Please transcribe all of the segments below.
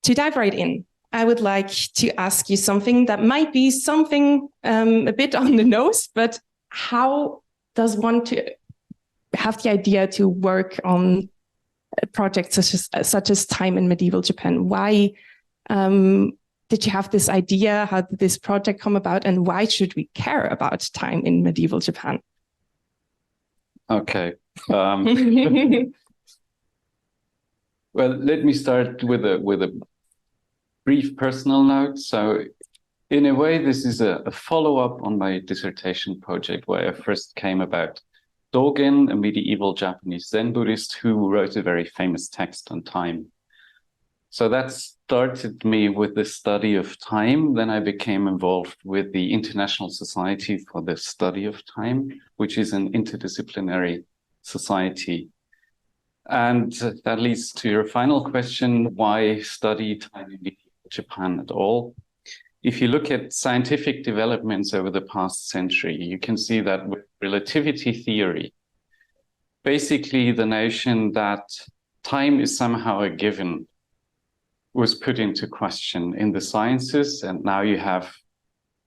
to dive right in, I would like to ask you something that might be something a bit on the nose, but how does one to have the idea to work on projects such as time in medieval Japan? Why did you have this idea? How did this project come about? And why should we care about time in medieval Japan? Okay. Well, let me start with a brief personal note. So in a way, this is a follow-up on my dissertation project where I first came about Dogen, a medieval Japanese Zen Buddhist who wrote a very famous text on time. So that started me with the study of time. Then I became involved with the International Society for the Study of Time, which is an interdisciplinary society. And that leads to your final question, why study time in medieval Japan at all? If you look at scientific developments over the past century, you can see that with relativity theory, basically the notion that time is somehow a given was put into question in the sciences. And now you have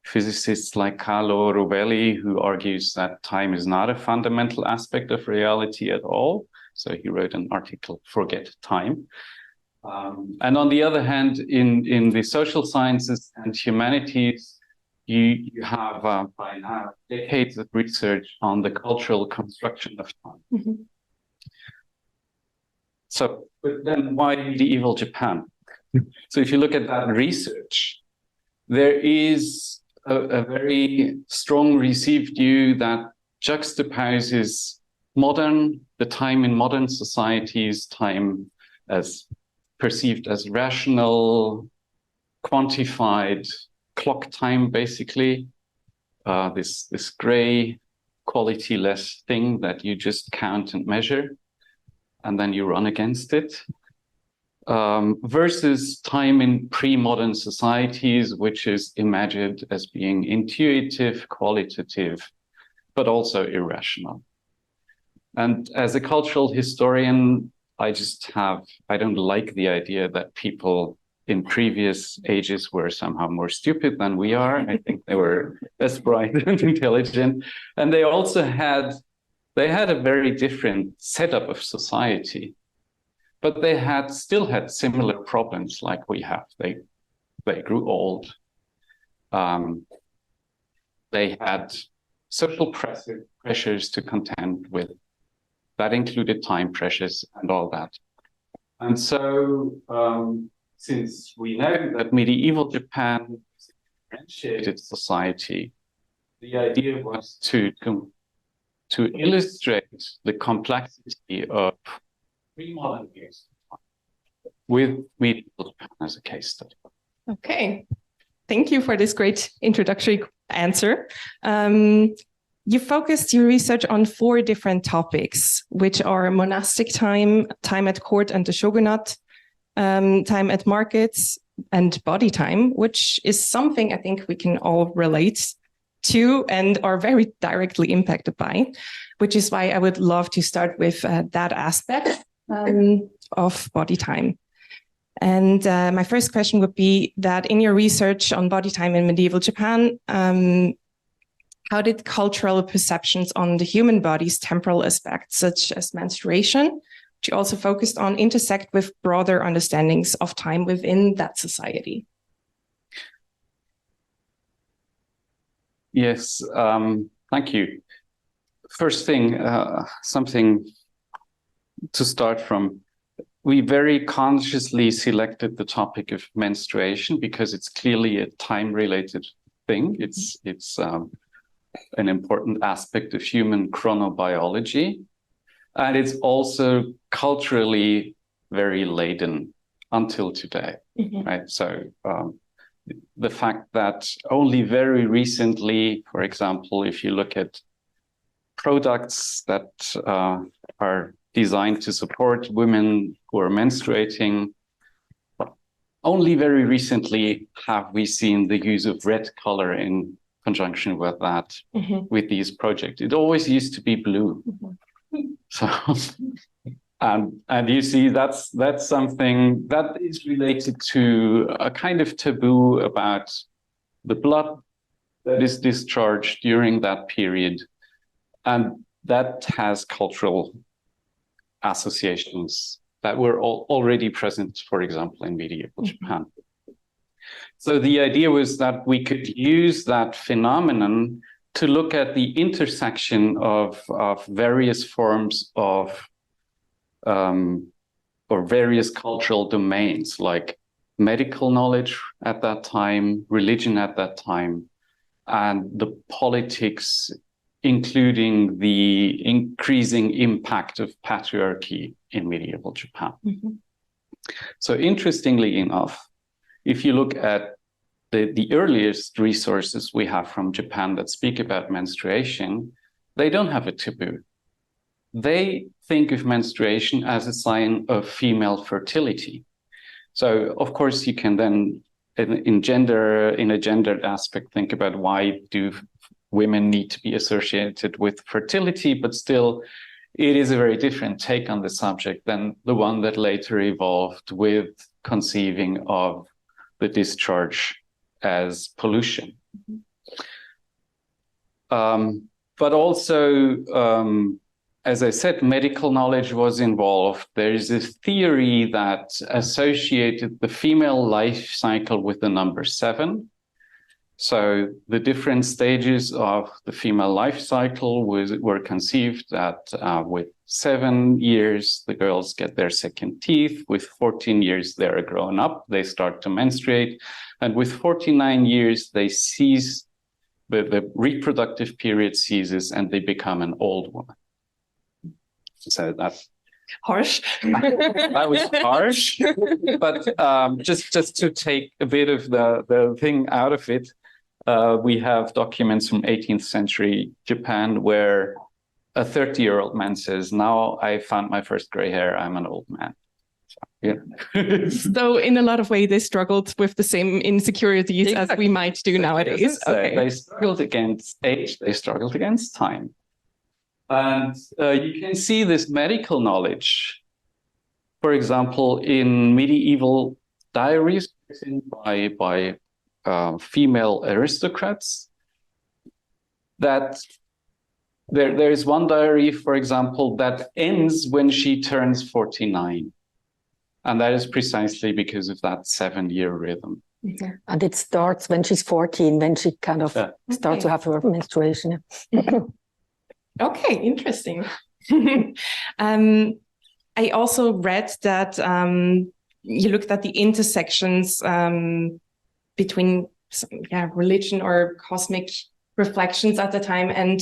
physicists like Carlo Rovelli, who argues that time is not a fundamental aspect of reality at all. So he wrote an article, Forget Time. And on the other hand, in the social sciences and humanities, you have by now decades of research on the cultural construction of time. Mm-hmm. So, but then why medieval Japan? So if you look at that research, there is a very strong received view that juxtaposes the time in modern societies, time as perceived as rational, quantified clock time, basically, this gray, quality-less thing that you just count and measure, and then you run against it, versus time in pre-modern societies, which is imagined as being intuitive, qualitative, but also irrational. And as a cultural historian, I don't like the idea that people in previous ages were somehow more stupid than we are. I think they were as bright and intelligent. And they also had a very different setup of society, but they still had similar problems like we have. They grew old. They had social pressures to contend with. That included time pressures and all that. And so, since we know that medieval Japan is a differentiated society, the idea was to illustrate the complexity of pre-modern years with medieval Japan as a case study. Okay, thank you for this great introductory answer. You focused your research on 4 different topics, which are monastic time, time at court and the shogunate, time at markets, and body time, which is something I think we can all relate to and are very directly impacted by, which is why I would love to start with that aspect of body time. And my first question would be that in your research on body time in medieval Japan, how did cultural perceptions on the human body's temporal aspects, such as menstruation, which you also focused on, intersect with broader understandings of time within that society? Yes, thank you. First thing, something to start from. We very consciously selected the topic of menstruation because it's clearly a time-related thing. It's an important aspect of human chronobiology. And it's also culturally very laden until today, right? So the fact that only very recently, for example, if you look at products that are designed to support women who are menstruating, only very recently have we seen the use of red color in conjunction with that, with these projects. It always used to be blue. So And you see, that's something that is related to a kind of taboo about the blood that is discharged during that period. And that has cultural associations that were already present, for example, in medieval Japan. So the idea was that we could use that phenomenon to look at the intersection of various forms of or various cultural domains, like medical knowledge at that time, religion at that time, and the politics, including the increasing impact of patriarchy in medieval Japan. So interestingly enough, if you look at the earliest resources we have from Japan that speak about menstruation, they don't have a taboo. They think of menstruation as a sign of female fertility. So, of course, you can then, in a gendered aspect, think about why do women need to be associated with fertility, but still, it is a very different take on the subject than the one that later evolved with conceiving of the discharge as pollution. But also, as I said, medical knowledge was involved. There is a theory that associated the female life cycle with the number 7. So the different stages of the female life cycle were conceived that with 7 years, the girls get their second teeth. With 14 years, they're grown up, they start to menstruate. And with 49 years, they cease, the reproductive period ceases and they become an old woman. So that's harsh. That was harsh, but just to take a bit of the thing out of it, we have documents from 18th century Japan where a 30-year-old man says, "Now I found my first gray hair, I'm an old man." So, yeah. So in a lot of ways, they struggled with the same insecurities as we might do nowadays. Okay. They struggled against age, they struggled against time. And you can see this medical knowledge, for example, in medieval diaries written by female aristocrats, that there is one diary, for example, that ends when she turns 49. And that is precisely because of that 7-year rhythm. And it starts when she's 14, when she kind of starts to have her menstruation. Okay, interesting. I also read that you looked at the intersections between religion or cosmic reflections at the time and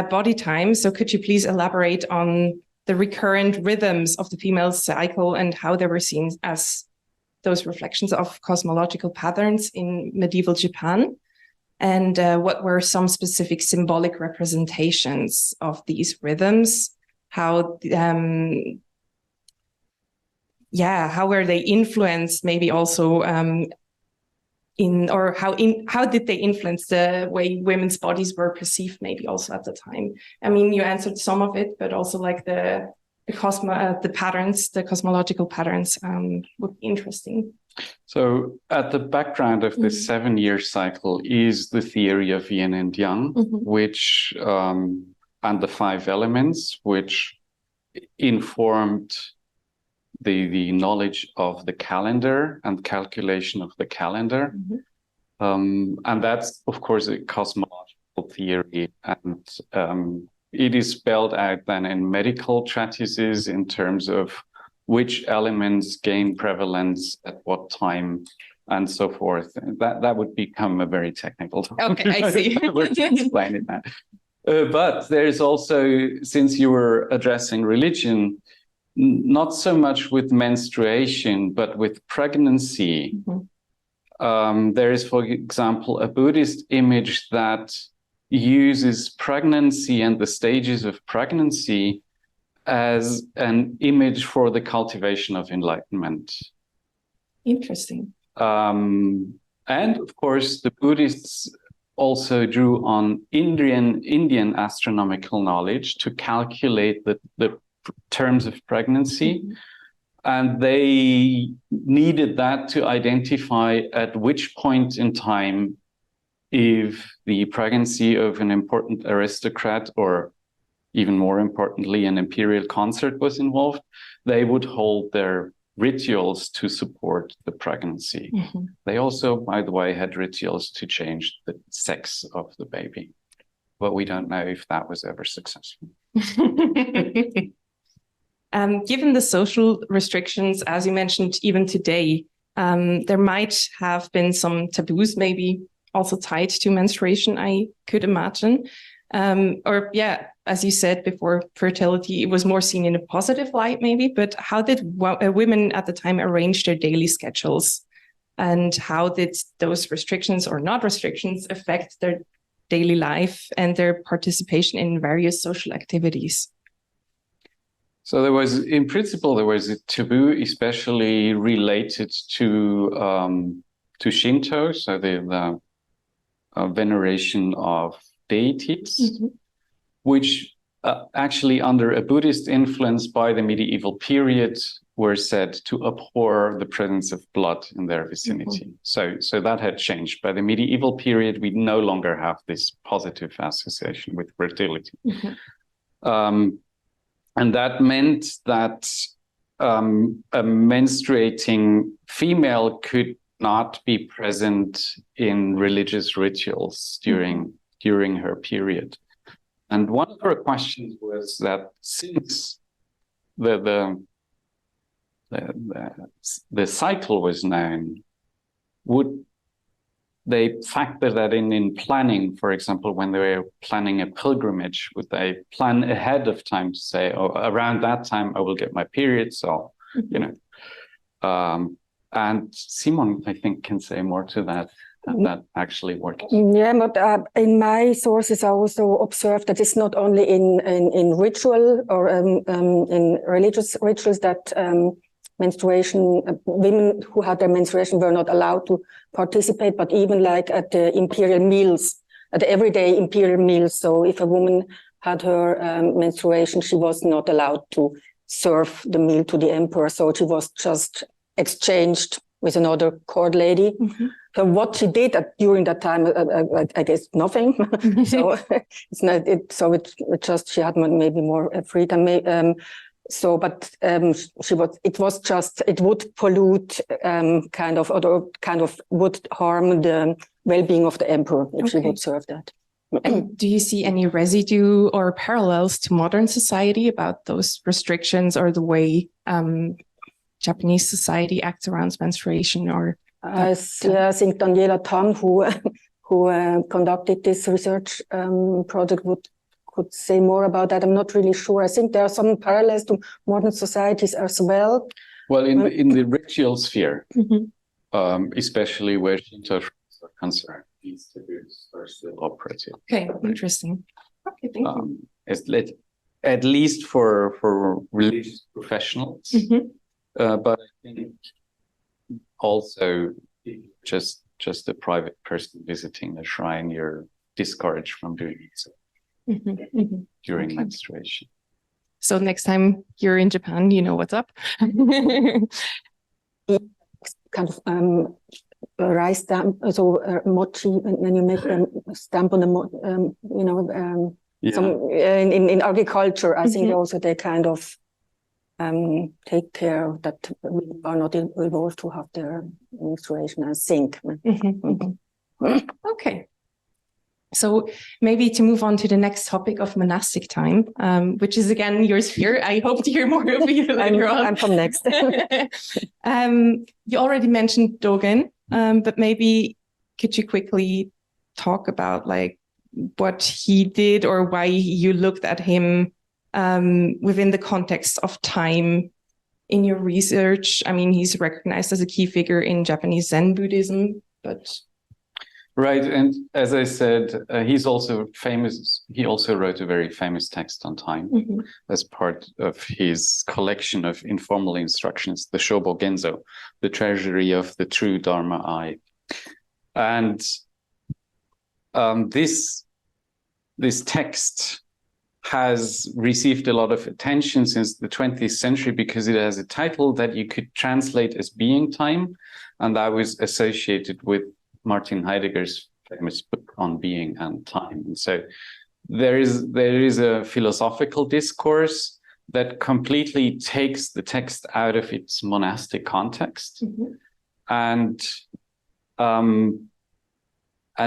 body time. So could you please elaborate on the recurrent rhythms of the female cycle and how they were seen as those reflections of cosmological patterns in medieval Japan? And what were some specific symbolic representations of these rhythms? How were they influenced? Maybe also how did they influence the way women's bodies were perceived? Maybe also at the time. I mean, you answered some of it, but also like the patterns, the cosmological patterns would be interesting. So at the background of this 7-year cycle is the theory of yin and yang, which and the 5 elements, which informed the knowledge of the calendar and calculation of the calendar. And that's, of course, a cosmological theory. And it is spelled out then in medical treatises in terms of which elements gain prevalence at what time and so forth. That would become a very technical topic. Okay, I see. We're explaining that. But there's also, since you were addressing religion, not so much with menstruation, but with pregnancy. There is, for example, a Buddhist image that uses pregnancy and the stages of pregnancy as an image for the cultivation of enlightenment. Interesting. And of course, the Buddhists also drew on Indian astronomical knowledge to calculate the terms of pregnancy. And they needed that to identify at which point in time, if the pregnancy of an important aristocrat, or even more importantly, an imperial consort was involved, they would hold their rituals to support the pregnancy. They also, by the way, had rituals to change the sex of the baby, but we don't know if that was ever successful. Given the social restrictions, as you mentioned, even today, there might have been some taboos, maybe also tied to menstruation, I could imagine. As you said before, fertility, it was more seen in a positive light, maybe. But how did women at the time arrange their daily schedules? And how did those restrictions or not restrictions affect their daily life and their participation in various social activities? So there was a taboo, especially related to Shinto, so the veneration of deities, which actually under a Buddhist influence by the medieval period were said to abhor the presence of blood in their vicinity. So that had changed. By the medieval period, we no longer have this positive association with fertility. And that meant that a menstruating female could not be present in religious rituals during her period. And one of her questions was that since the cycle was known, would they factor that in planning? For example, when they were planning a pilgrimage, would they plan ahead of time to say, oh, around that time I will get my period, so and Simone, I think, can say more to that. That actually works. Yeah, but in my sources, I also observed that it's not only in ritual or in religious rituals that menstruation, women who had their menstruation were not allowed to participate, but even like at the imperial meals, at the everyday imperial meals. So if a woman had her menstruation, she was not allowed to serve the meal to the emperor. So she was just exchanged with another court lady. So what she did during that time, I guess nothing. So it's not. It just she had maybe more freedom. But she was. It was just. It would pollute, would harm the well-being of the emperor if she would serve that. And do you see any residue or parallels to modern society about those restrictions or the way Japanese society acts around menstruation? Or I think Daniela Tam, who conducted this research project, could say more about that. I'm not really sure. I think there are some parallels to modern societies as well. Well, in the ritual sphere, especially where Shinto are concerned, these taboos are still operative. Okay, interesting. Okay, thank you. At least for religious professionals, but I think also just a private person visiting a shrine, you're discouraged from doing so during menstruation. So next time you're in Japan, you know what's up. Kind of rice stamp, so mochi, when you make a stamp on the, some in agriculture, I think also they kind of take care that we are not involved to have their menstruation, I think. Okay. So maybe to move on to the next topic of monastic time, which is again your sphere. I hope to hear more of you later on. I'm from next. You already mentioned Dogen, but maybe could you quickly talk about like what he did or why you looked at him within the context of time in your research? I mean, he's recognized as a key figure in Japanese Zen Buddhism, but... Right, and as I said, he's also famous. He also wrote a very famous text on time as part of his collection of informal instructions, the Shobo Genzo, the treasury of the true Dharma eye. And this text has received a lot of attention since the 20th century because it has a title that you could translate as being time. And that was associated with Martin Heidegger's famous book on being and time. And so there is a philosophical discourse that completely takes the text out of its monastic context and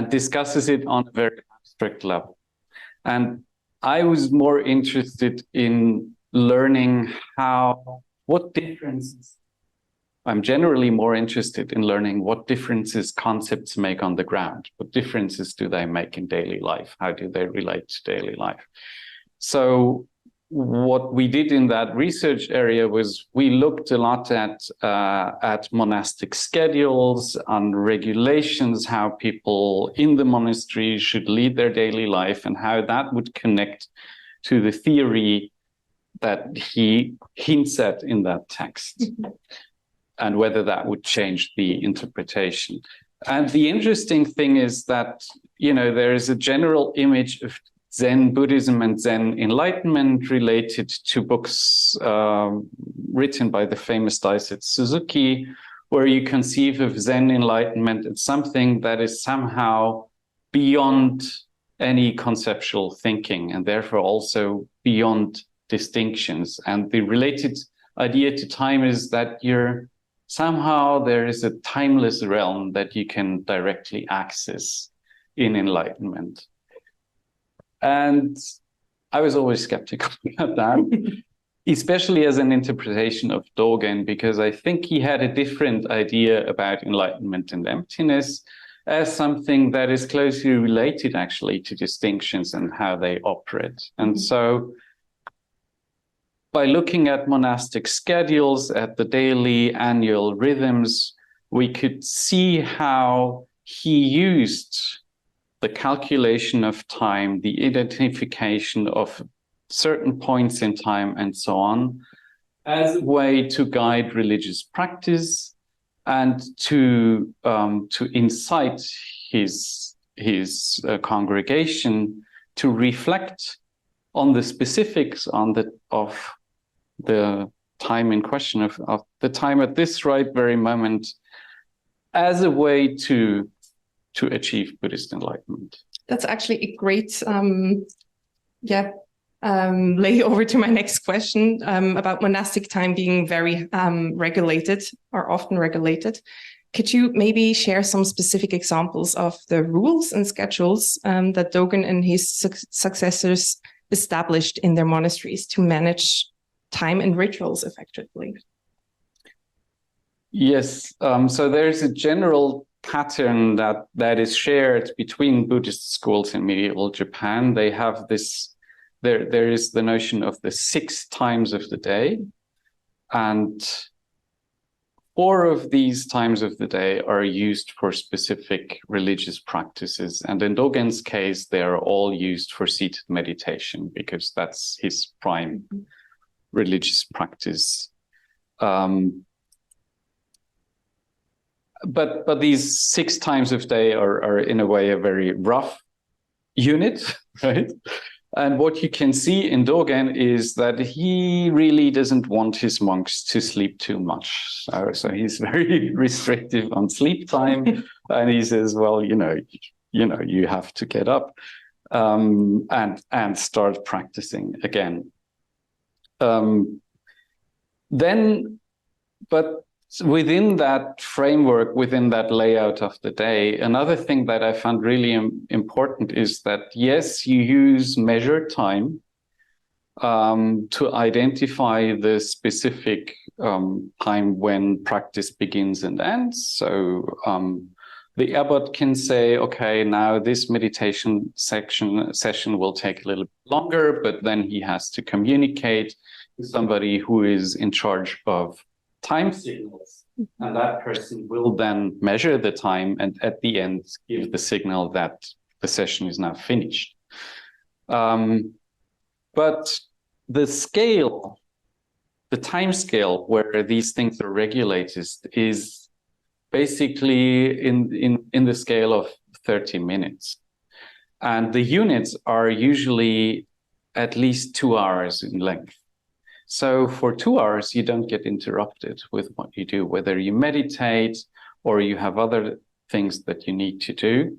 discusses it on a very abstract level. And I was more interested in learning what differences. I'm generally more interested in learning what differences concepts make on the ground. What differences do they make in daily life? How do they relate to daily life? So what we did in that research area was we looked a lot at monastic schedules, on regulations, how people in the monastery should lead their daily life, and how that would connect to the theory that he hints at in that text. And whether that would change the interpretation. And the interesting thing is that, there is a general image of Zen Buddhism and Zen Enlightenment related to books written by the famous Daisetsu Suzuki, where you conceive of Zen Enlightenment as something that is somehow beyond any conceptual thinking, and therefore also beyond distinctions. And the related idea to time is that somehow there is a timeless realm that you can directly access in enlightenment. And I was always skeptical about that, especially as an interpretation of Dogen, because I think he had a different idea about enlightenment and emptiness as something that is closely related actually to distinctions and how they operate. And so by looking at monastic schedules, at the daily annual rhythms, we could see how he used the calculation of time, the identification of certain points in time, and so on, as a way to guide religious practice and to incite his congregation to reflect on the specifics of the time in question, of the time at this right very moment, as a way to achieve Buddhist enlightenment. That's actually a great lay over to my next question about monastic time being very regulated, or often regulated. Could you maybe share some specific examples of the rules and schedules that Dogen and his successors established in their monasteries to manage time and rituals effectively? Yes, so there's a general pattern that is shared between Buddhist schools in medieval Japan. They have this, there is the notion of the 6 times of the day, and 4 of these times of the day are used for specific religious practices. And in Dogen's case, they are all used for seated meditation because that's his prime religious practice. But these 6 times of day are in a way a very rough unit, right? And what you can see in Dogen is that he really doesn't want his monks to sleep too much. So he's very restrictive on sleep time. And he says, well, you have to get up and start practicing again. But within that framework, within that layout of the day, another thing that I found really important is that, yes, you use measured time to identify the specific time when practice begins and ends. So the abbot can say, okay, now this meditation session will take a little bit longer, but then he has to communicate with somebody who is in charge of time signals, and that person will then measure the time and at the end give the signal that the session is now finished. But the scale, the time scale where these things are regulated is basically in the scale of 30 minutes. And the units are usually at least 2 hours in length. So for 2 hours, you don't get interrupted with what you do, whether you meditate or you have other things that you need to do.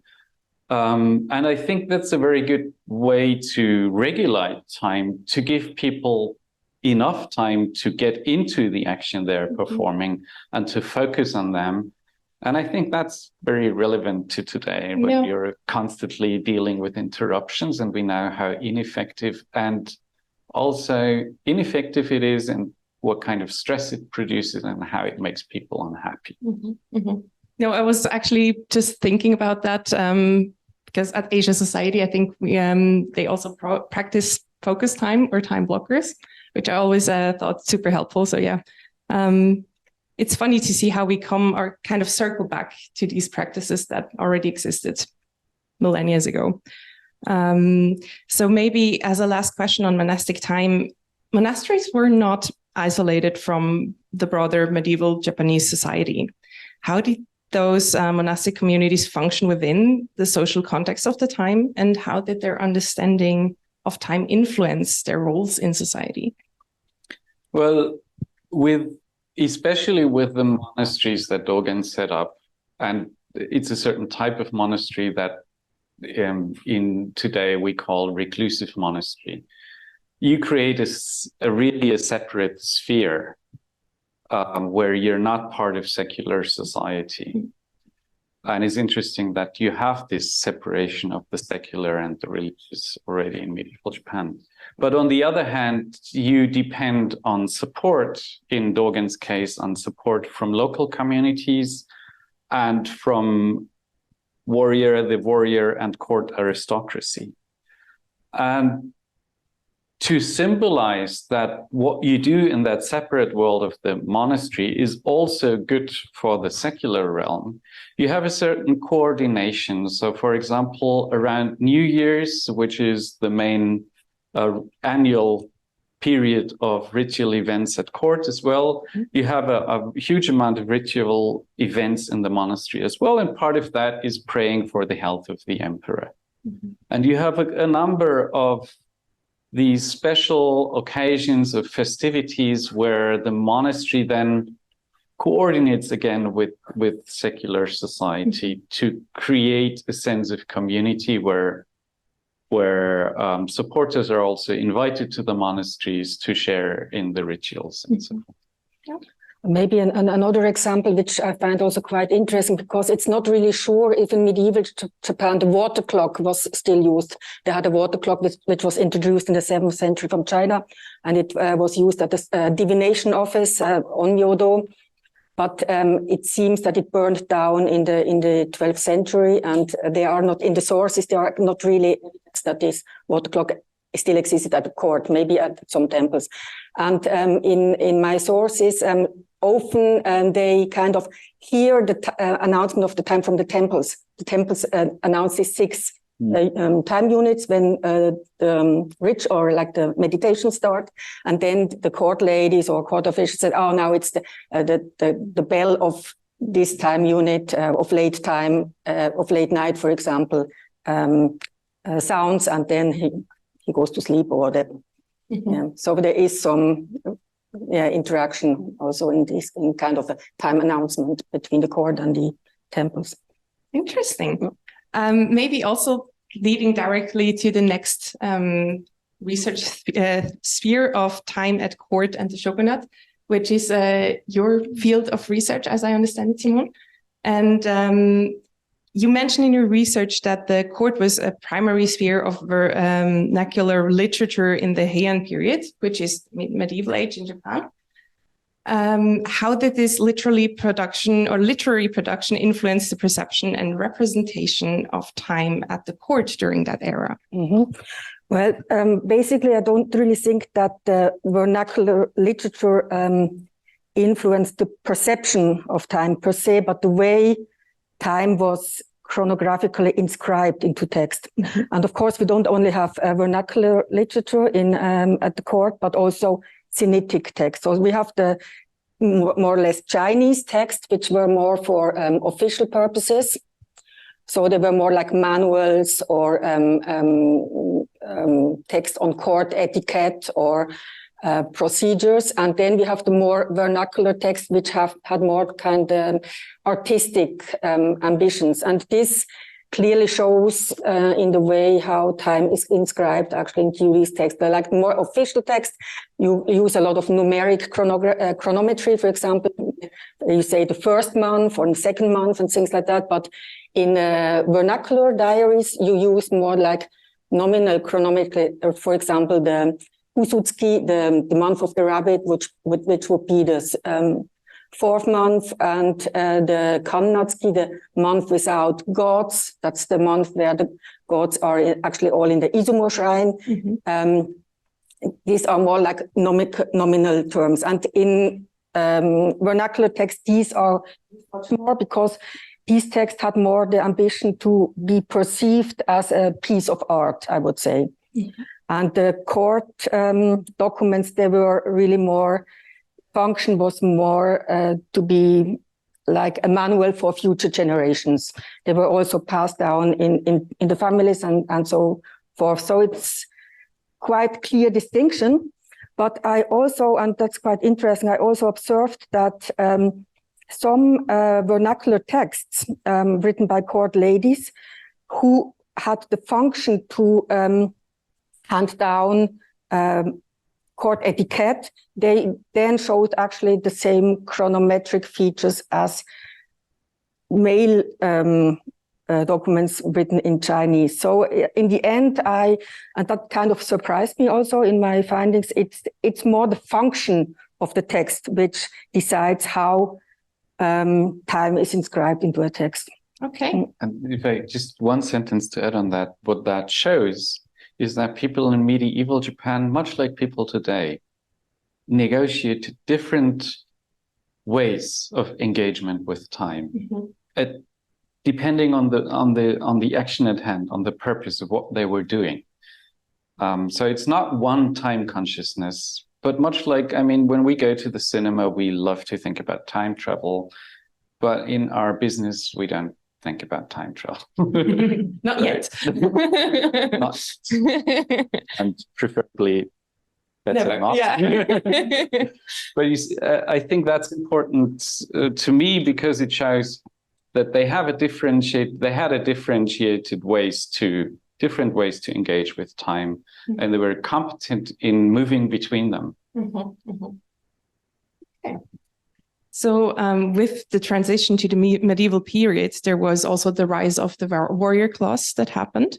And I think that's a very good way to regulate time, to give people enough time to get into the action they're performing and to focus on them. And I think that's very relevant to today when you're constantly dealing with interruptions, and we know how ineffective and also ineffective it is, and what kind of stress it produces and how it makes people unhappy. No, I was actually just thinking about that because at Asia Society, I think they also practice focus time or time blockers, which I always thought super helpful. So yeah, it's funny to see how we kind of circle back to these practices that already existed millennia ago. So maybe as a last question on monastic time, monasteries were not isolated from the broader medieval Japanese society. How did those monastic communities function within the social context of the time, and how did their understanding of time influence their roles in society? Well, especially with the monasteries that Dogen set up, and it's a certain type of monastery that in today we call reclusive monastery. You create a separate sphere where you're not part of secular society. And it's interesting that you have this separation of the secular and the religious already in medieval Japan. But on the other hand, you depend on support, in Dogen's case, on support from local communities and from the warrior and court aristocracy. And to symbolize that what you do in that separate world of the monastery is also good for the secular realm, you have a certain coordination. So, for example, around New Year's, which is the main annual period of ritual events at court as well, you have a huge amount of ritual events in the monastery as well. And part of that is praying for the health of the emperor. And you have a number of these special occasions of festivities where the monastery then coordinates again with secular society to create a sense of community where supporters are also invited to the monasteries to share in the rituals and so forth. Maybe another example, which I find also quite interesting, because it's not really sure if in medieval Japan the water clock was still used. They had a water clock which was introduced in the 7th century from China, and it was used at the divination office, Onmyodo. But it seems that it burned down in the 12th century, and they are not in the sources. There are not really evidence that this water clock still existed at the court, maybe at some temples. And in my sources, often they kind of hear the announcement of the time from the temples. The temples announce these 6 time units when the rich or like the meditation start, and then the court ladies or court officials said, "Oh, now it's the bell of this time unit of late time of late night, for example, sounds," and then he goes to sleep or whatever. Yeah. So there is some interaction also in kind of a time announcement between the court and the temples. Interesting. Maybe also leading directly to the next research sphere of time at court and the shogunate, which is your field of research, as I understand it, Simone. And you mentioned in your research that the court was a primary sphere of vernacular literature in the Heian period, which is medieval age in Japan. How did this literary production influence the perception and representation of time at the court during that era? Well, basically, I don't really think that the vernacular literature influenced the perception of time per se, but the way time was chronographically inscribed into text. And of course, we don't only have vernacular literature at the court, but also Sinitic text. So we have the more or less Chinese texts, which were more for official purposes. So they were more like manuals or text on court etiquette or procedures, and then we have the more vernacular texts which have had more kind of artistic ambitions, and this clearly shows in the way how time is inscribed actually in Curie's text. Like more official text, you use a lot of numeric chronometry, for example. You say the first month or the second month and things like that. But in vernacular diaries, you use more like nominal chronometry. For example, the Usutsuki, the month of the rabbit, which would be the fourth month, and the Kannatsuki, the month without gods. That's the month where the gods are actually all in the Izumo shrine. Mm-hmm. These are more like nominal terms. And in vernacular text, these are much more, because these texts had more the ambition to be perceived as a piece of art, I would say. Mm-hmm. And the court documents, they were really more, function was more to be like a manual for future generations. They were also passed down in the families and so forth. So it's quite clear distinction. But I also, and that's quite interesting, I also observed that some vernacular texts written by court ladies who had the function to hand down court etiquette, they then showed actually the same chronometric features as male documents written in Chinese. So in the end, and that kind of surprised me also in my findings, it's more the function of the text which decides how time is inscribed into a text. Okay. And if I just one sentence to add on that, what that shows is that people in medieval Japan, much like people today, negotiate different ways of engagement with time, mm-hmm. Depending on the action at hand, on the purpose of what they were doing. So it's not one time consciousness, but much like, I mean, when we go to the cinema, we love to think about time travel, but in our business, we don't think about time travel. Not yet. Not. And preferably better not. Yeah. But I think that's important to me, because it shows that they had a differentiated different ways to engage with time, mm-hmm. and they were competent in moving between them. Mm-hmm. Mm-hmm. Okay. So with the transition to the medieval period, there was also the rise of the warrior class that happened.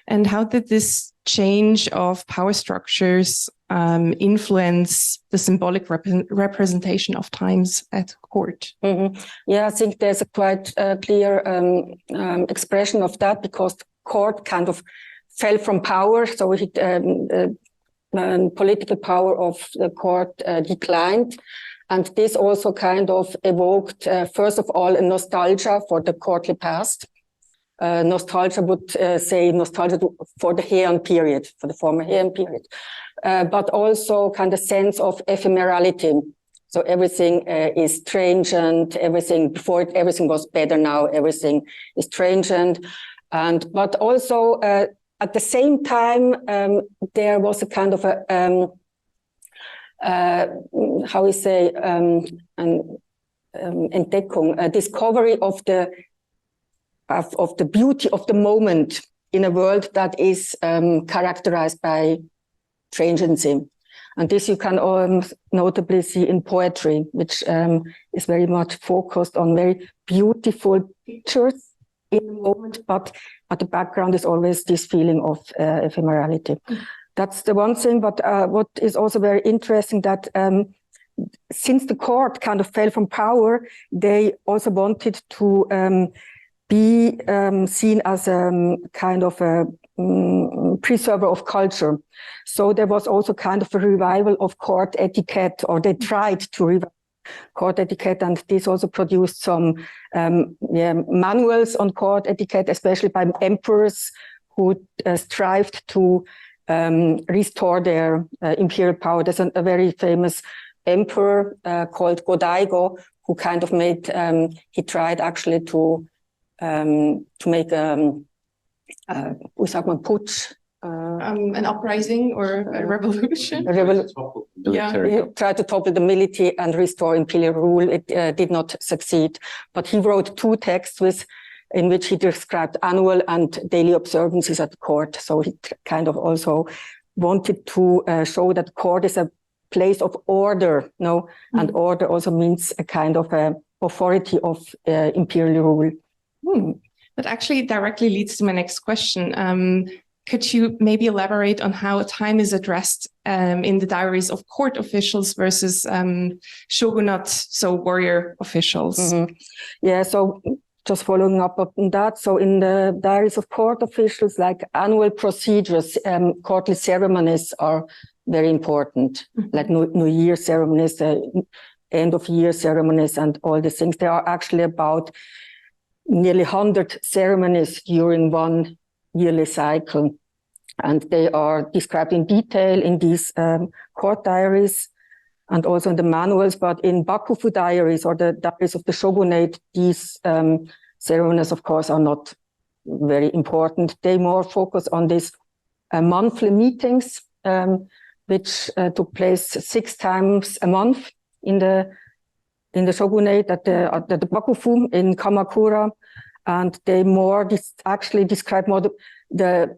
And how did this change of power structures influence the symbolic representation of times at court? Mm-hmm. Yeah, I think there's a quite clear expression of that, because court kind of fell from power. So political power of the court declined. And this also kind of evoked, first of all, a nostalgia for the courtly past. Nostalgia would say nostalgia for the Heian period, for the former Heian period, but also kind of sense of ephemerality. So everything is transient. Everything was better. Now everything is transient, but also at the same time there was a kind of a how we say, Entdeckung, a discovery of the beauty of the moment in a world that is characterized by transiency. And this you can notably see in poetry, which is very much focused on very beautiful pictures in the moment, but the background is always this feeling of ephemerality. That's the one thing, but what is also very interesting that since the court kind of fell from power, they also wanted to be seen as a kind of a preserver of culture. So there was also kind of a revival of court etiquette, or they tried to revive court etiquette, and this also produced some manuals on court etiquette, especially by emperors who strived to restore their imperial power. There's a very famous emperor called Go-Daigo, who kind of made, he tried actually to make putsch, an uprising or a revolution. He tried to topple the military and restore imperial rule. It did not succeed, but he wrote 2 texts in which he described annual and daily observances at court. So he kind of also wanted to show that court is a place of order, and order also means a kind of authority of imperial rule. That actually directly leads to my next question. Could you maybe elaborate on how time is addressed in the diaries of court officials versus shogunate, so warrior officials? Yeah, so just following up on that. So in the diaries of court officials, like annual procedures, courtly ceremonies are very important, like New Year ceremonies, end of year ceremonies, and all these things. There are actually about nearly 100 ceremonies during one yearly cycle, and they are described in detail in these court diaries and also in the manuals. But in Bakufu diaries, or the diaries of the shogunate, these ceremonies, of course, are not very important. They more focus on these monthly meetings, which took place 6 times a month in the shogunate at the Bakufu in Kamakura, and they actually describe more the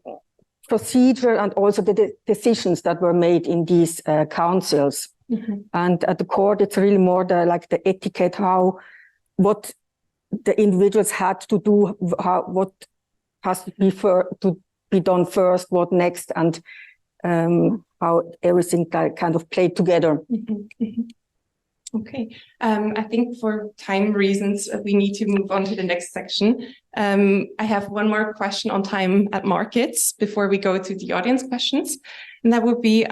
procedure and also the decisions that were made in these councils. And at the court, it's really more the etiquette, what the individuals had to do, what has to be done first, what next, and how everything kind of played together. Okay. I think for time reasons, we need to move on to the next section. I have one more question on time at markets before we go to the audience questions. And that would be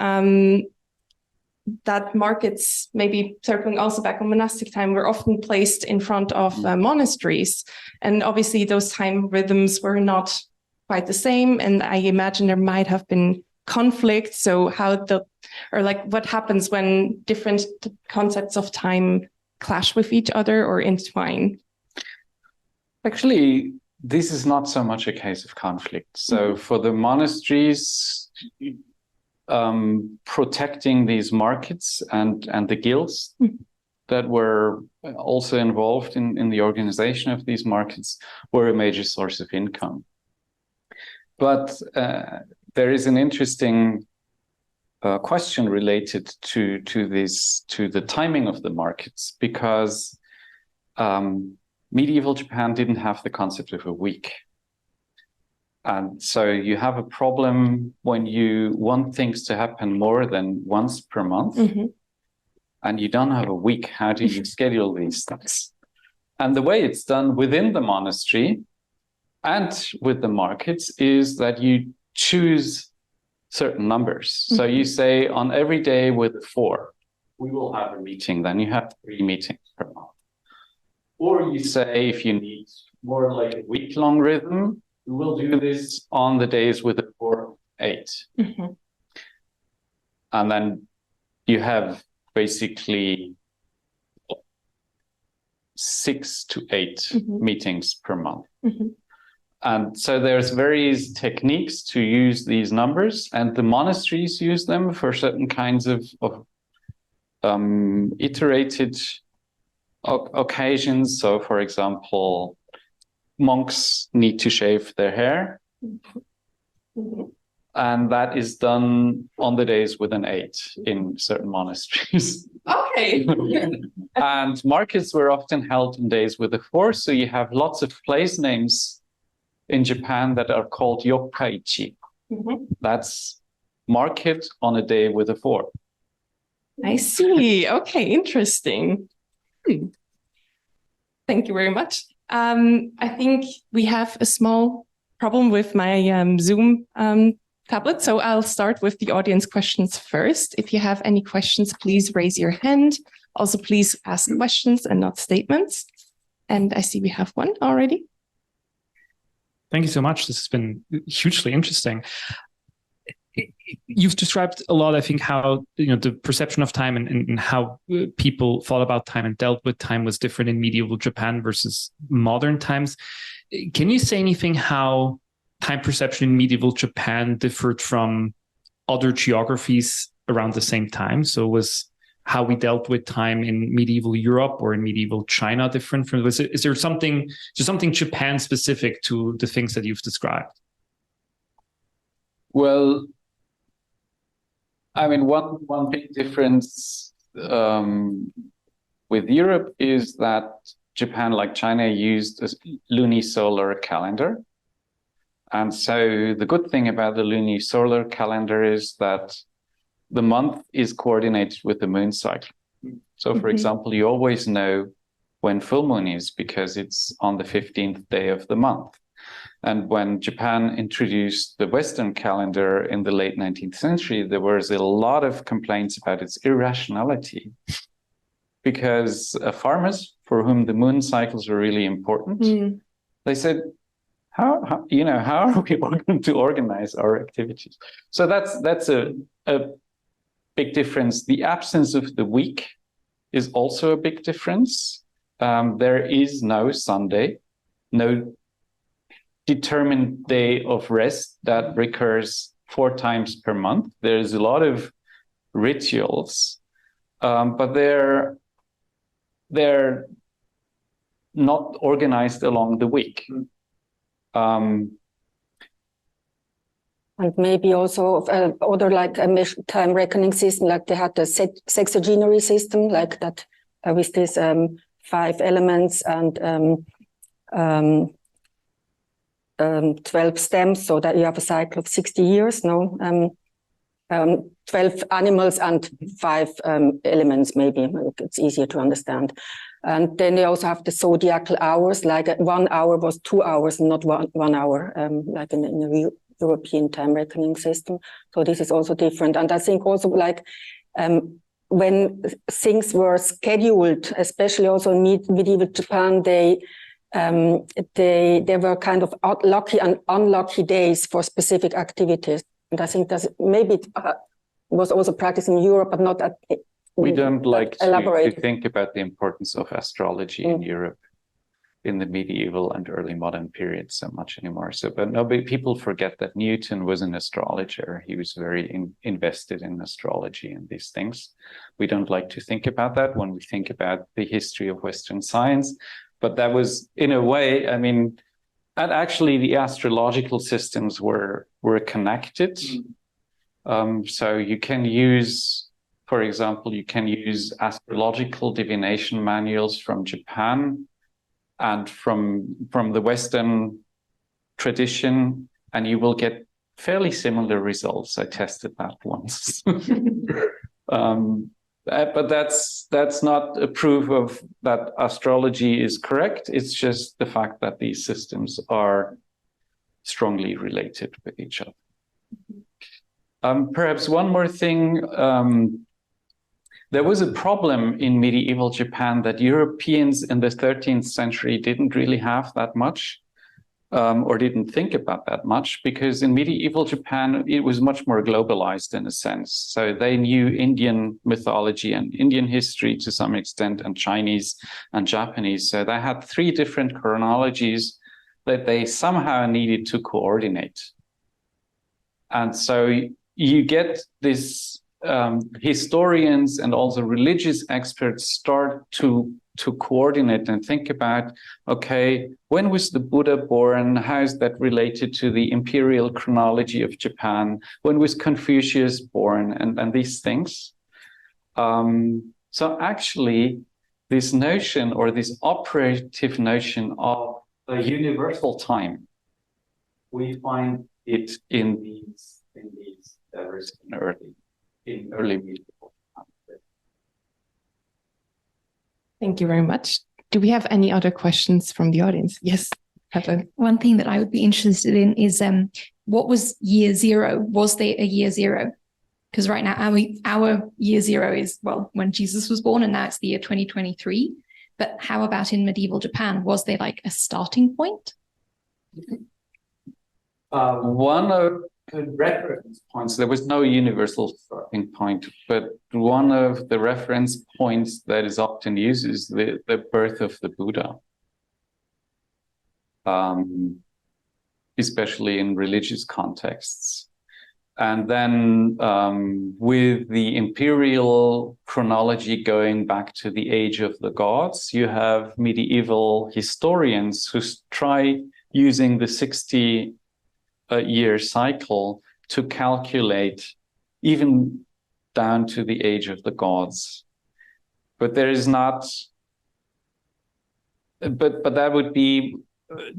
that markets, maybe circling also back on monastic time, were often placed in front of monasteries. And obviously those time rhythms were not quite the same. And I imagine there might have been conflict. So what happens when different concepts of time clash with each other or entwine? Actually, this is not so much a case of conflict. So for the monasteries, protecting these markets and the guilds that were also involved in the organization of these markets were a major source of income. But there is an interesting question related to the timing of the markets, because medieval Japan didn't have the concept of a week. And so you have a problem when you want things to happen more than once per month, and you don't have a week. How do you schedule these things? And the way it's done within the monastery and with the markets is that you choose certain numbers. So you say on every day with 4, we will have a meeting. Then you have 3 meetings per month. Or you say, if you need more like a week-long rhythm, we will do this on the days with the 4, 8. And then you have basically 6 to 8 meetings per month. And so there's various techniques to use these numbers, and the monasteries use them for certain kinds of iterated occasions. So, for example, monks need to shave their hair, and that is done on the days with an 8 in certain monasteries. Okay. And markets were often held on days with a 4, so you have lots of place names in Japan that are called yokkaichi. That's market on a day with a 4. I see. Okay, interesting. Thank you very much. I think we have a small problem with my Zoom tablet, so I'll start with the audience questions first. If you have any questions, please raise your hand. Also, please ask questions and not statements. And I see we have one already. Thank you so much. This has been hugely interesting. You've described a lot, I think, how the perception of time and how people thought about time and dealt with time was different in medieval Japan versus modern times. Can you say anything how time perception in medieval Japan differed from other geographies around the same time? So was how we dealt with time in medieval Europe or in medieval China different from? Is there something Japan specific to the things that you've described? Well, I mean, one big difference with Europe is that Japan, like China, used a lunisolar calendar. And so the good thing about the lunisolar calendar is that the month is coordinated with the moon cycle. So, for example, you always know when full moon is because it's on the 15th day of the month. And when Japan introduced the Western calendar in the late 19th century, there was a lot of complaints about its irrationality because farmers, for whom the moon cycles were really important, they said, how are we going to organize our activities? So that's a big difference. The absence of the week is also a big difference. There is no Sunday, no determined day of rest that recurs 4 times per month. There's a lot of rituals, but they're not organized along the week. And maybe also other like a time reckoning system, like they had the sexagenary system, like that with these 5 elements and 12 stems, so that you have a cycle of 60 years. 12 animals and 5 elements, maybe it's easier to understand. And then they also have the zodiacal hours, like 1 hour was 2 hours, not one hour, like in the European time reckoning system. So this is also different. And I think also like when things were scheduled, especially also in medieval Japan, they were kind of lucky and unlucky days for specific activities. And I think that maybe it was also practiced in Europe, but not at. We don't like to think about the importance of astrology in Europe in the medieval and early modern period so much anymore. But people forget that Newton was an astrologer. He was very invested in astrology and these things. We don't like to think about that when we think about the history of Western science. But that was, in a way, I mean, and actually the astrological systems were connected. So you can use, for example, you can use astrological divination manuals from Japan and from the Western tradition, and you will get fairly similar results. I tested that once. But that's not a proof of that astrology is correct. It's just the fact that these systems are strongly related with each other. Perhaps one more thing. There was a problem in medieval Japan that Europeans in the 13th century didn't really have that much. Or didn't think about that much, because in medieval Japan, it was much more globalized in a sense. So they knew Indian mythology and Indian history to some extent, and Chinese and Japanese. So they had 3 different chronologies that they somehow needed to coordinate. And so you get this historians and also religious experts start to coordinate and think about, okay, when was the Buddha born? How is that related to the imperial chronology of Japan? When was Confucius born? And these things. So actually, this notion or this operative notion of a universal time, we find it in these early medieval. Thank you very much. Do we have any other questions from the audience? Yes, Helen. One thing that I would be interested in is what was year 0? Was there a year 0? Because right now our year 0 is, well, when Jesus was born, and now it's the year 2023. But how about in medieval Japan? Was there like a starting point? One of the reference points, there was no universal starting point, but one of the reference points that is often used is the birth of the Buddha. especially in religious contexts. And then with the imperial chronology going back to the age of the gods, you have medieval historians who try using the 60-year cycle to calculate even down to the age of the gods. But there is not, but that would be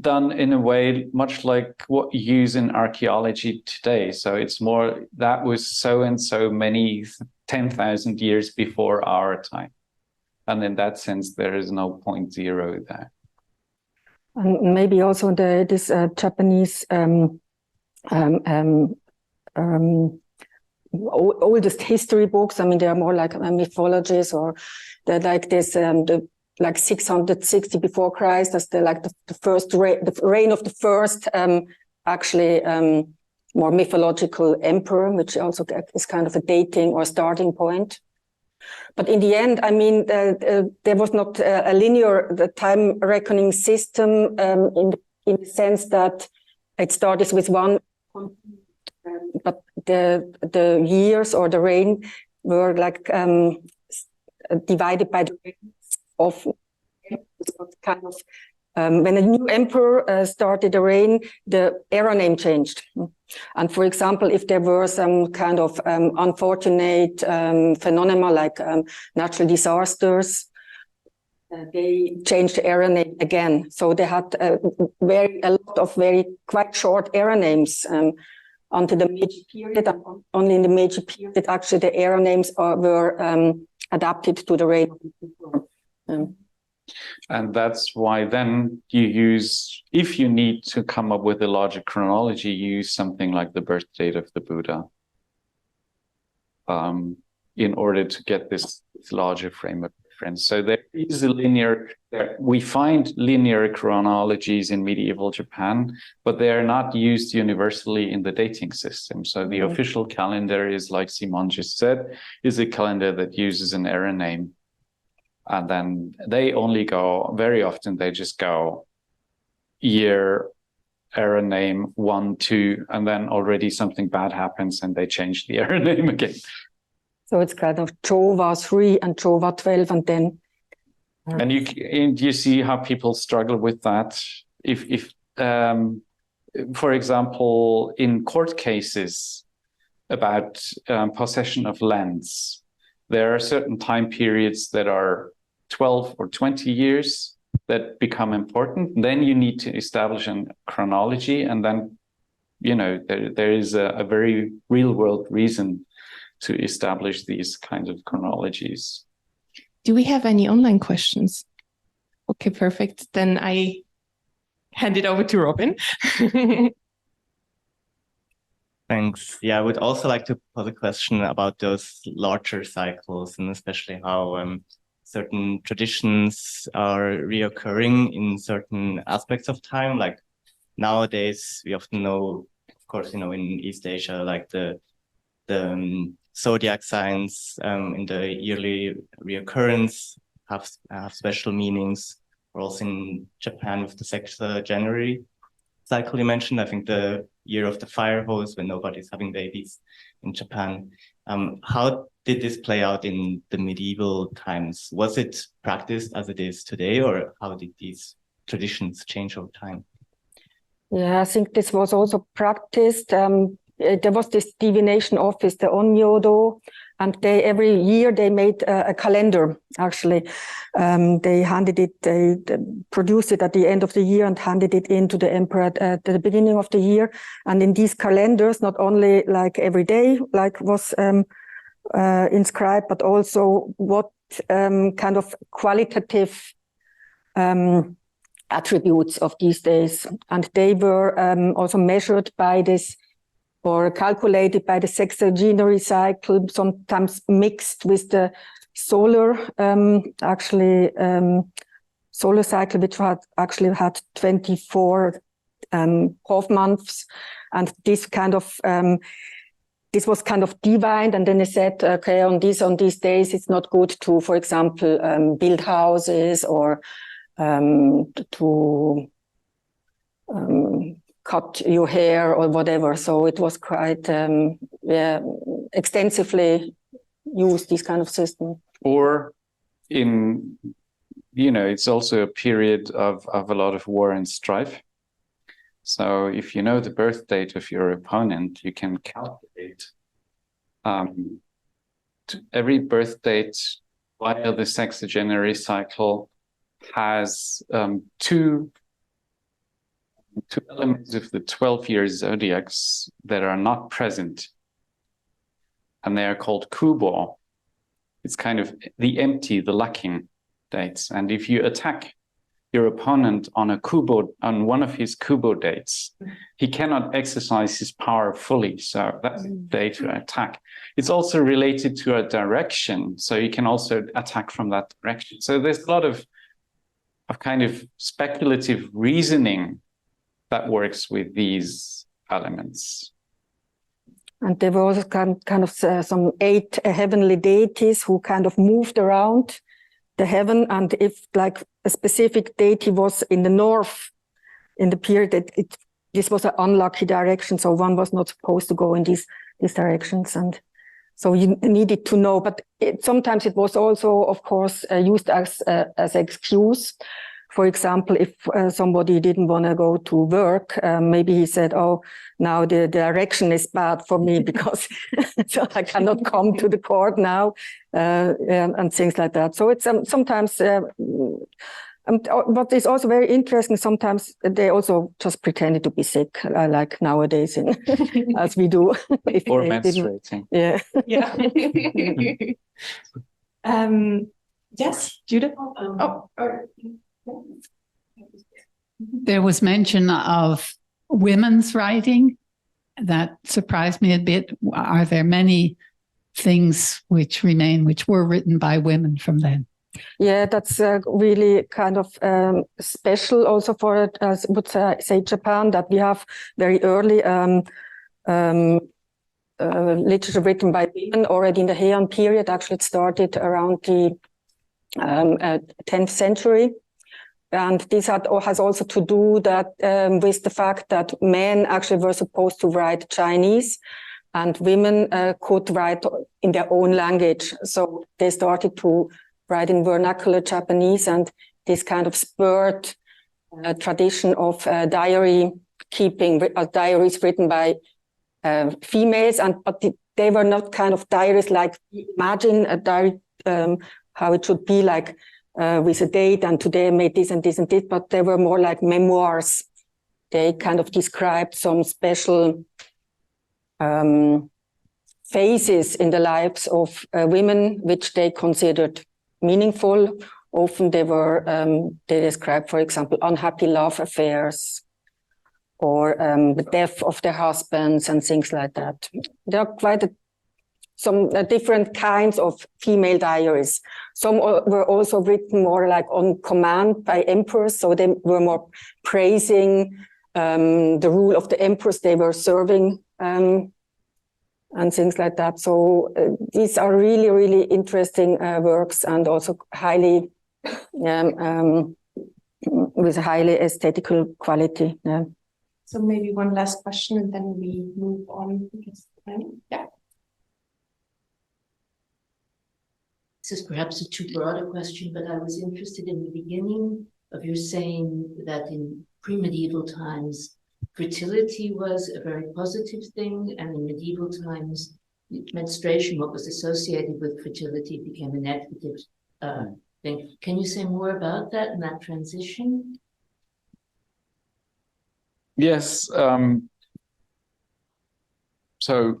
done in a way much like what you use in archaeology today. So it's more, that was so and so many 10,000 years before our time. And in that sense, there is no 0.0 there. And maybe also this Japanese oldest history books. I mean, they are more like mythologies, or they're like this, like 660 before Christ, as the first the reign of the first more mythological emperor, which also is kind of a dating or starting point. But in the end, I mean, there was not a linear time reckoning system in the sense that it started with one, but the years or the reign were like divided by the of kind of when a new emperor started a reign, the era name changed. And for example, if there were some kind of unfortunate phenomena like natural disasters, they changed the era name again. So they had a lot of quite short era names until the Meiji period. And only in the Meiji period, actually, the era names were adapted to the reign of the emperor. And that's why then you use, if you need to come up with a larger chronology, you use something like the birth date of the Buddha in order to get this larger frame of reference. So there is a we find linear chronologies in medieval Japan, but they are not used universally in the dating system. So the official calendar is, like Simone just said, is a calendar that uses an era name. And then they only go, very often they just go year, era name 1, 2, and then already something bad happens and they change the era name again. So it's kind of Chova 3 and Chova 12, and then. And you see how people struggle with that. If for example, in court cases about possession of lands, there are certain time periods that are 12 or 20 years that become important. Then you need to establish a chronology, and then, you know, there is a very real world reason to establish these kinds of chronologies. Do we have any online questions? Okay, perfect. Then I hand it over to Robin. Thanks. Yeah, I would also like to pose a question about those larger cycles, and especially how certain traditions are reoccurring in certain aspects of time. Like nowadays, we often know, of course, you know, in East Asia, like the zodiac signs in the yearly reoccurrence have special meanings. Or also in Japan with the January cycle you mentioned, I think the year of the fire hose when nobody's having babies in Japan. How did this play out in the medieval times? Was it practiced as it is today, or how did these traditions change over time? Yeah, I think this was also practiced. There was this divination office, the Onmyodo, and every year they made a calendar, actually. They produced it at the end of the year and handed it in to the emperor at the beginning of the year. And in these calendars, not only like every day, like was inscribed, but also what kind of qualitative attributes of these days. And they were also measured by this, or calculated by the sexagenary cycle, sometimes mixed with the solar, solar cycle, which had 24 half months. And this kind of, this was kind of divined. And then they said, okay, on these days, it's not good to, for example, build houses or to cut your hair or whatever. So it was quite extensively used, this kind of system. Or it's also a period of a lot of war and strife. So if you know the birth date of your opponent, you can calculate every birth date via the sexagenary cycle has two elements of the 12-year zodiacs that are not present. And they are called kubo. It's kind of the empty, the lacking dates. And if you attack your opponent on on one of his kubo dates, he cannot exercise his power fully. So that's the day to attack. It's also related to a direction. So you can also attack from that direction. So there's a lot of kind of speculative reasoning that works with these elements. And there were also kind of some 8 heavenly deities who kind of moved around the heaven. And if like a specific deity was in the north in the period, this was an unlucky direction. So one was not supposed to go in these directions. And so you needed to know. But sometimes it was also, of course, used as excuse. For example, if somebody didn't want to go to work, maybe he said, oh, now the direction is bad for me because so I cannot come to the court now, and things like that. So it's sometimes, what is also very interesting, sometimes they also just pretended to be sick, like nowadays, as we do. Or menstruating. Yeah. Yeah. Yes, Judith? There was mention of women's writing. That surprised me a bit. Are there many things which remain, which were written by women from then? Yeah, that's really kind of special also for, as would say, Japan, that we have very early literature written by women already in the Heian period. Actually, it started around the 10th century. And this has also to do that with the fact that men actually were supposed to write Chinese and women could write in their own language. So they started to write in vernacular Japanese, and this kind of spurred a tradition of diary keeping, diaries written by females. But they were not kind of diaries like, imagine a diary, how it should be like, with a date, and today I made this and this and this, but they were more like memoirs. They kind of described some special phases in the lives of women, which they considered meaningful. Often they described, for example, unhappy love affairs or the death of their husbands and things like that. There are quite some different kinds of female diaries. Some were also written more like on command by emperors, so they were more praising the rule of the empress they were serving, and things like that. So these are really, really interesting works, and also highly, with highly aesthetical quality. Yeah. So maybe one last question, and then we move on. Yeah. This is perhaps a too broad a question, but I was interested in the beginning of your saying that in pre-medieval times, fertility was a very positive thing, and in medieval times, menstruation, what was associated with fertility, became a negative thing. Can you say more about that and that transition? Yes. So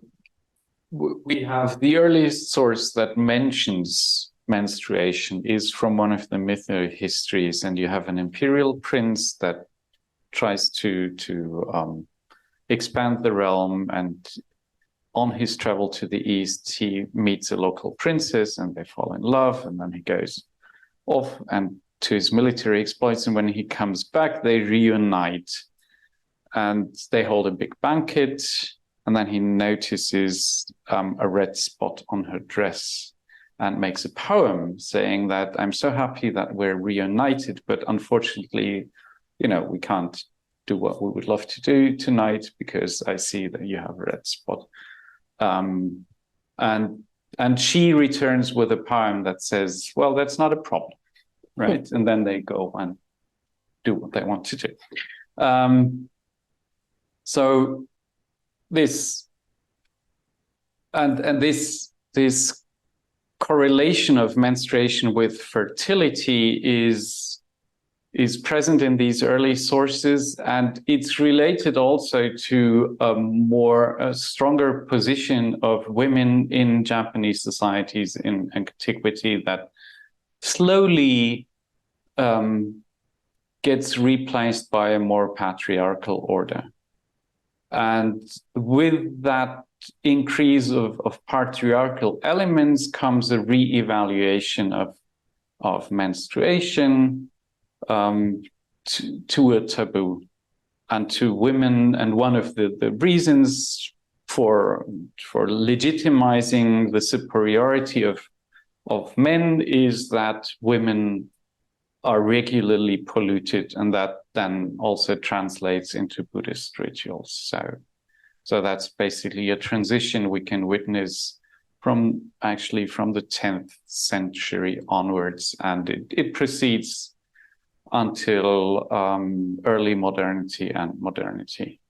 we have the earliest source that mentions menstruation is from one of the mythical histories, and you have an imperial prince that tries to expand the realm, and on his travel to the east, he meets a local princess and they fall in love, and then he goes off and to his military exploits, and when he comes back, they reunite and they hold a big banquet. And then he notices a red spot on her dress and makes a poem saying that I'm so happy that we're reunited, but unfortunately, we can't do what we would love to do tonight because I see that you have a red spot. And she returns with a poem that says, well, that's not a problem, right? And then they go and do what they want to do. So this correlation of menstruation with fertility is present in these early sources, and it's related also to a stronger position of women in Japanese societies in antiquity that slowly gets replaced by a more patriarchal order. And with that increase of patriarchal elements comes a re-evaluation of menstruation to a taboo and to women. And one of the reasons for legitimizing the superiority of men is that women are regularly polluted, and that then also translates into Buddhist rituals. So that's basically a transition we can witness from the 10th century onwards, and it proceeds until early modernity and modernity.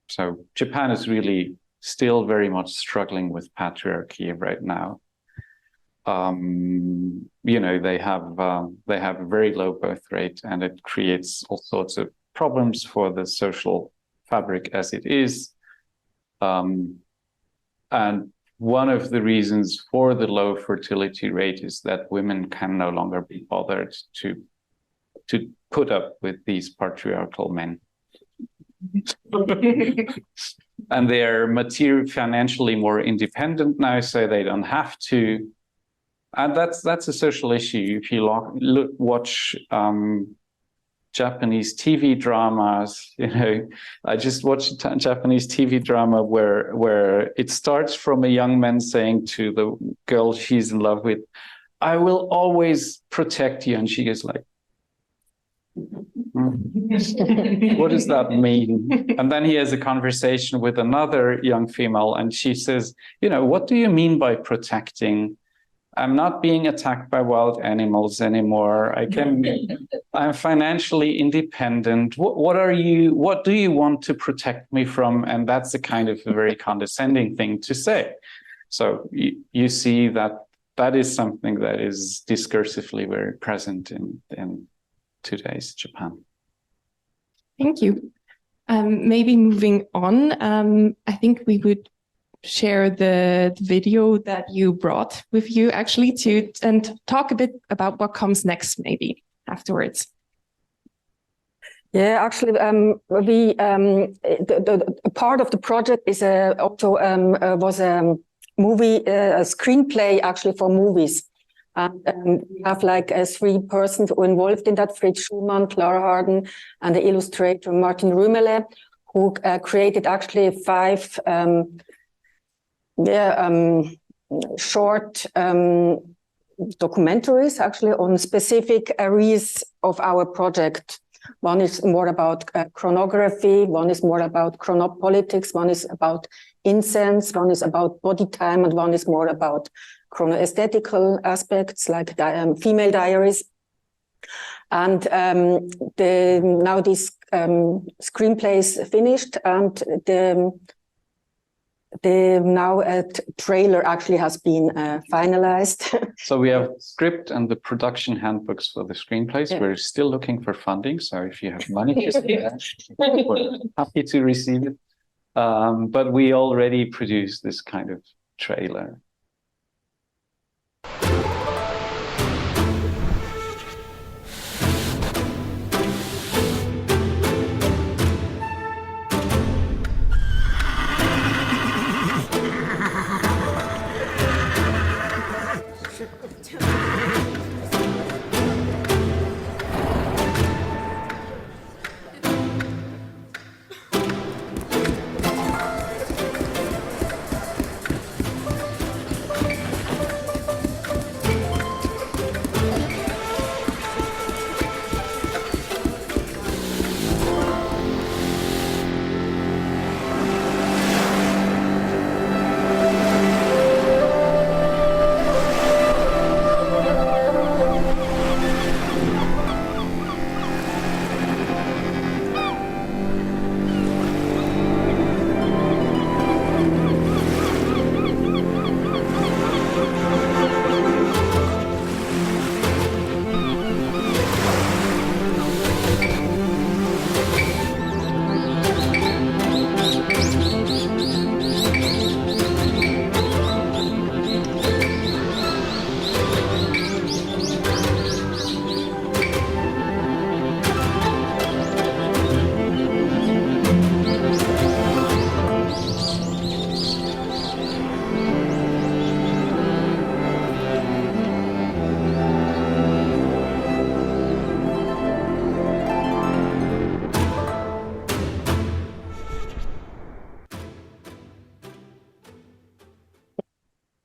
So Japan is really still very much struggling with patriarchy right now. They have a very low birth rate, and it creates all sorts of problems for the social fabric as it is. And one of the reasons for the low fertility rate is that women can no longer be bothered to put up with these patriarchal men. And they're financially more independent now, so they don't have to. And that's a social issue. If you watch Japanese TV dramas, I just watched a Japanese TV drama where it starts from a young man saying to the girl she's in love with, "I will always protect you," and she is like, what does that mean? And then he has a conversation with another young female, and she says, what do you mean by protecting? I'm not being attacked by wild animals anymore. I'm financially independent. What do you want to protect me from? And that's a kind of a very condescending thing to say. So you see that is something that is discursively very present in today's Japan. Thank you. Maybe moving on, I think we would share the video that you brought with you actually and talk a bit about what comes next maybe afterwards. Yeah, actually, the part of the project is was a movie, a screenplay actually for movies. And we have like 3 persons involved in that: Fritz Schumann, Clara Harden, and the illustrator Martina Froehlich, who created actually 5 short documentaries actually on specific areas of our project. One is more about chronography, one is more about chronopolitics, one is about incense, one is about body time, and one is more about chronoaesthetical aspects like female diaries. And now this screenplay is finished, and now a trailer actually has been finalized. So we have script and the production handbooks for the screenplays. Yeah. We're still looking for funding, so if you have money to spare, we're happy to receive it. But we already produced this kind of trailer.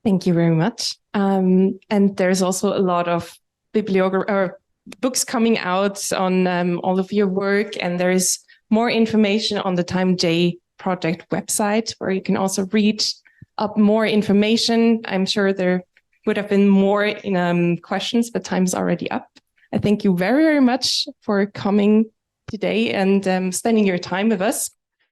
Thank you very much. And there's also a lot of bibliography or books coming out on all of your work, and there is more information on the Time J project website, where you can also read up more information. I'm sure there would have been more questions, but time's already up. I thank you very, very much for coming today and spending your time with us.